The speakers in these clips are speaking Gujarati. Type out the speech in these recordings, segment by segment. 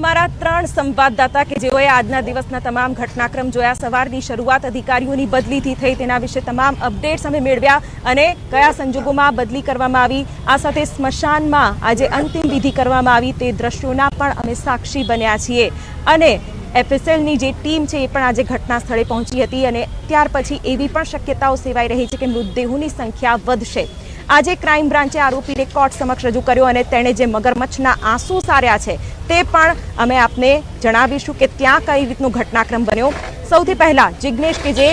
અમારા 3 સંવાદદાતા કે જેઓએ આજના દિવસના તમામ ઘટનાક્રમ જોયા, સવારની શરૂઆત અધિકારીઓની બદલીથી થઈ, તેના વિશે તમામ અપડેટ્સ અમે મેળવ્યા અને કયા સંજોગોમાં બદલી કરવામાં આવી, આ સાથે સ્મશાનમાં આજે અંતિમ વિધિ કરવામાં આવી તે દ્રશ્યોના પણ અમે સાક્ષી બન્યા છીએ। અને એફએસએલની જે ટીમ છે એ પણ આજે ઘટના સ્થળે પહોંચી હતી અને ત્યાર પછી એવી પણ શક્યતાઓ સેવાઈ રહી છે કે મૃતદેહોની સંખ્યા વધશે। આજે ક્રાઇમ બ્રાન્ચે આરોપીને કોર્ટ સમક્ષ રજૂ કર્યો અને તેણે જે મગરમચ્છના આંસુ સાર્યા છે તે પણ અમે આપને જણાવીશું કે ત્યાં કઈ રીતનો ઘટનાક્રમ બન્યો। સૌથી પહેલા જિગ્નેશ કે જે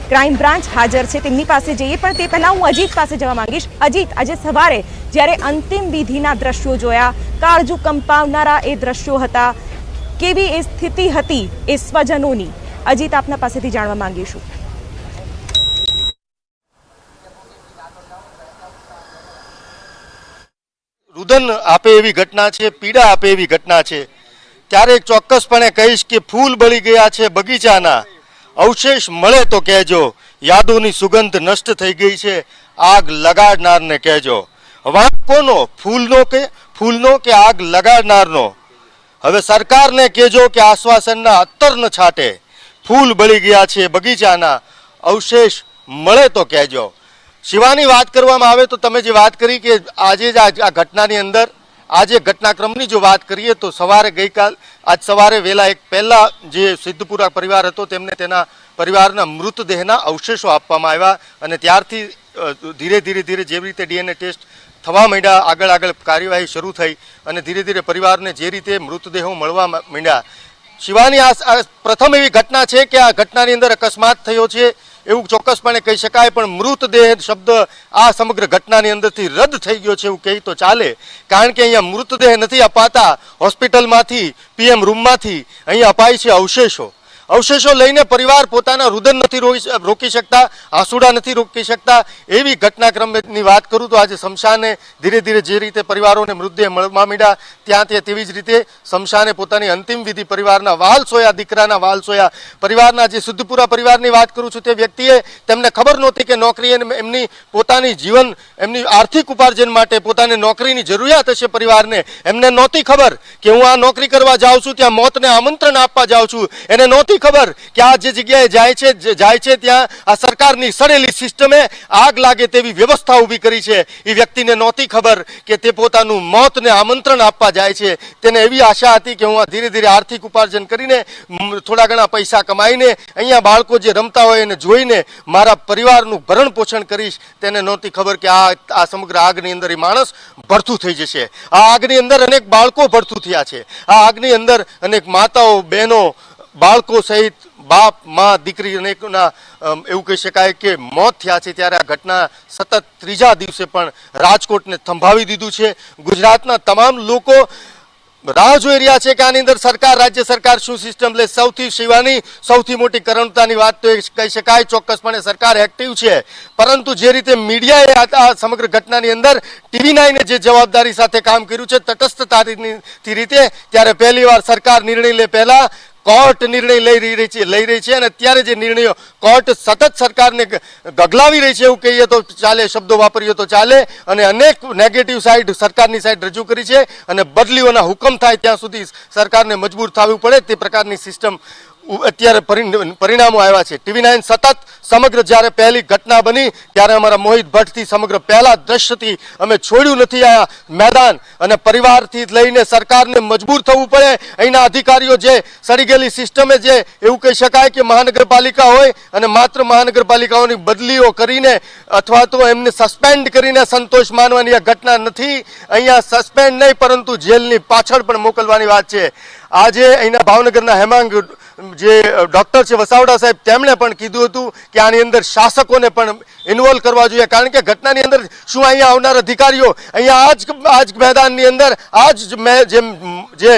ક્રાઇમ બ્રાન્ચ હાજર છે તેમની પાસે જઈએ, પણ તે પહેલા હું અજીત પાસે જવા માંગીશ। અજીત, આજે સવારે જ્યારે અંતિમ વિધિના દ્રશ્યો જોયા, કાળજુ કંપાવનારા એ દ્રશ્યો હતા, કેવી એ સ્થિતિ હતી એ સ્વજનોની, અજીત આપના પાસેથી જાણવા માંગીશું। રુદન આપે એવી ઘટના છે, પીડા આપે એવી ઘટના છે, ત્યારે ચોક્કસપણે કહીશ કે ફૂલ બળી ગયા છે બગીચાના, અવશેષ મળે તો કહેજો, યાદોની સુગંધ નષ્ટ થઈ ગઈ છે, આગ લગાડનારને કહેજો। વાંક કોનો, ફૂલનો કે આગ લગાડનારનો? હવે સરકારને કહેજો કે આશ્વાસનના અત્તર ન છાંટે, ફૂલ બળી ગયા છે બગીચાના, અવશેષ મળે તો કહેજો। શિવાની વાત કરવામાં આવે તો તમે જે વાત કરી કે આજે જ આ ઘટનાની અંદર આજે ઘટનાક્રમની જો વાત કરીએ તો આજ સવારે વહેલા એક પહેલા જે સિદ્ધપુરા પરિવાર હતો તેમને તેના પરિવારના મૃતદેહના અવશેષો આપવામાં આવ્યા અને ત્યારથી ધીરે ધીરે જેવી રીતે ડીએનએ ટેસ્ટ થવા માંડ્યા, આગળ કાર્યવાહી શરૂ થઈ અને ધીરે ધીરે પરિવારને જે રીતે મૃતદેહો મળવા માંડ્યા। શિવાની, આ પ્રથમ એવી ઘટના છે કે આ ઘટનાની અંદર અકસ્માત થયો છે એવું ચોક્કસપણે કહી શકાય, પણ મૃતદેહ શબ્દ આ સમગ્ર ઘટનાની અંદરથી રદ થઈ ગયો છે એવું કહી તો ચાલે, કારણ કે અહીંયા મૃતદેહ નથી અપાતા હોસ્પિટલમાંથી, પીએમ રૂમમાંથી, અહીંયા અપાય છે અવશેષો લઈને પરિવાર પોતાના રુદન નથી રોકી શકતા, આંસુડા નથી રોકી શકતા। એવી ઘટનાક્રમની વાત કરું તો આજે શમશાને ધીરે ધીરે જે રીતે પરિવારોને મૃતદેહ મળવા માંડ્યા ત્યાં તેવી જ રીતે શમશાને પોતાની અંતિમ વિધિ પરિવારના વાલ સોયા, દીકરાના વાલ સોયા। પરિવારના જે સિદ્ધપુરા પરિવારની વાત કરું છું તે વ્યક્તિએ, તેમને ખબર નહોતી કે નોકરી એમની પોતાની જીવન, એમની આર્થિક ઉપાર્જન માટે પોતાની નોકરીની જરૂરિયાત હશે પરિવારને, એમને નહોતી ખબર કે હું આ નોકરી કરવા જાઉં છું, ત્યાં મોતને આમંત્રણ આપવા જાઉં છું, એને નહોતી ખબર કે આ જે જગ્યાએ જાય છે ત્યાં આ સરકારની સડેલી સિસ્ટમે આગ લાગે તેવી વ્યવસ્થા ઊભી કરી છે। એ વ્યક્તિને નહોતી ખબર કે તે પોતાનું મોતને આમંત્રણ આપવા જાય છે। તેને એવી આશા હતી કે હું આ ધીરે ધીરે આર્થિક ઉપાર્જન કરીને થોડા ઘણા પૈસા કમાઈને અહીંયા બાળકો જે રમતા હોય એને જોઈને મારા પરિવારનું ભરણ પોષણ કરીશ। તેને નહોતી ખબર કે આ સમગ્ર આગની અંદર એ માણસ ભડથું થઈ જશે। આ આગની અંદર અનેક બાળકો ભડથું થયા છે, આ આગની અંદર અનેક માતાઓ, બહેનો, બાળકો સહિત બાપ, મા, દીકરી અનેકના એવું કહી શકાય કે મોત થયા છે। ત્યારે આ ઘટના સતત ત્રીજા દિવસે પણ રાજકોટને થંભાવી દીધું છે। ગુજરાતના તમામ લોકો રાહ જોઈ રહ્યા છે કે આની અંદર રાજ્ય સરકાર શું સિસ્ટમ લે। સૌથી મોટી કરુણતાની વાત તો એ કહી શકાય, ચોક્કસપણે સરકાર એક્ટિવ છે, પરંતુ જે રીતે મીડિયાએ આ સમગ્ર ઘટનાની અંદર TV9 જે જવાબદારી સાથે કામ કર્યું છે તટસ્થતાની રીતે, ત્યારે પહેલીવાર સરકાર નિર્ણય લે પહેલા કોર્ટ નિર્ણય લઈ રહી છે અને અત્યારે જે નિર્ણયો કોર્ટ સતત સરકારને ગગલાવી રહી છે એવું કહીએ તો ચાલે, શબ્દો વાપરીએ તો ચાલે, અને અનેક નેગેટિવ સાઈડ સરકારની સાઈડ રજૂ કરી છે અને બદલીઓના હુકમ થાય ત્યાં સુધી સરકારને મજબૂર થવું પડે તે પ્રકારની સિસ્ટમ અત્યારે પરિણામો આવ્યા છે। TV9 સતત સમગ્ર જ્યારે પહેલી ઘટના બની ત્યારે અમારા મોહિત ભટ્ટથી સમગ્ર પહેલા દ્રશ્યથી અમે છોડ્યું નથી આ મેદાન, અને પરિવારથી લઈને સરકારને મજબૂર થવું પડે। અહીંના અધિકારીઓ જે સડી ગયેલી સિસ્ટમે જે એવું કહી શકાય કે મહાનગરપાલિકા હોય અને માત્ર મહાનગરપાલિકાઓની બદલીઓ કરીને અથવા તો એમને સસ્પેન્ડ કરીને સંતોષ માનવાની આ ઘટના નથી। અહીંયા સસ્પેન્ડ નહીં પરંતુ જેલની પાછળ પણ મોકલવાની વાત છે। આજે અહીંના ભાવનગરના હેમાંગ જે ડોક્ટર છે વસાવડા સાહેબ, તેમણે પણ કીધું હતું કે આની અંદર શાસકોને પણ ઇન્વોલ્વ કરવા જોઈએ, કારણ કે ઘટનાની અંદર શું અહીંયા આવનાર અધિકારીઓ અહીંયા આજ મેદાનની અંદર જે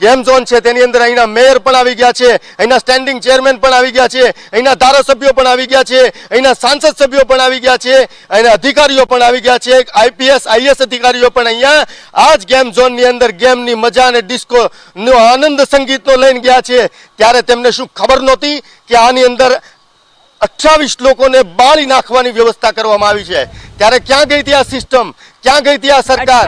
ગેમ ઝોન છે તેની અંદર અહીંના મેયર પણ આવી ગયા છે, અહીંના સ્ટેન્ડિંગ ચેરમેન પણ આવી ગયા છે, અહીંના ધારાસભ્યો પણ આવી ગયા છે, અહીંના સાંસદ સભ્યો પણ આવી ગયા છે, અહીંના અધિકારીઓ પણ આવી ગયા છે, IPS IAS અધિકારીઓ પણ અહીંયા આજ ગેમ ઝોનની અંદર ગેમની મજા અને ડિસ્કોનો આનંદ સંગીતનો લઈને ગયા છે। ત્યારે તેમને શું ખબર નહોતી કે આની અંદર 28 લોકોને બાળી નાખવાની વ્યવસ્થા કરવામાં આવી છે? ત્યારે ક્યાં ગઈ હતી આ સિસ્ટમ, ક્યાં ગઈ હતી આ સરકાર?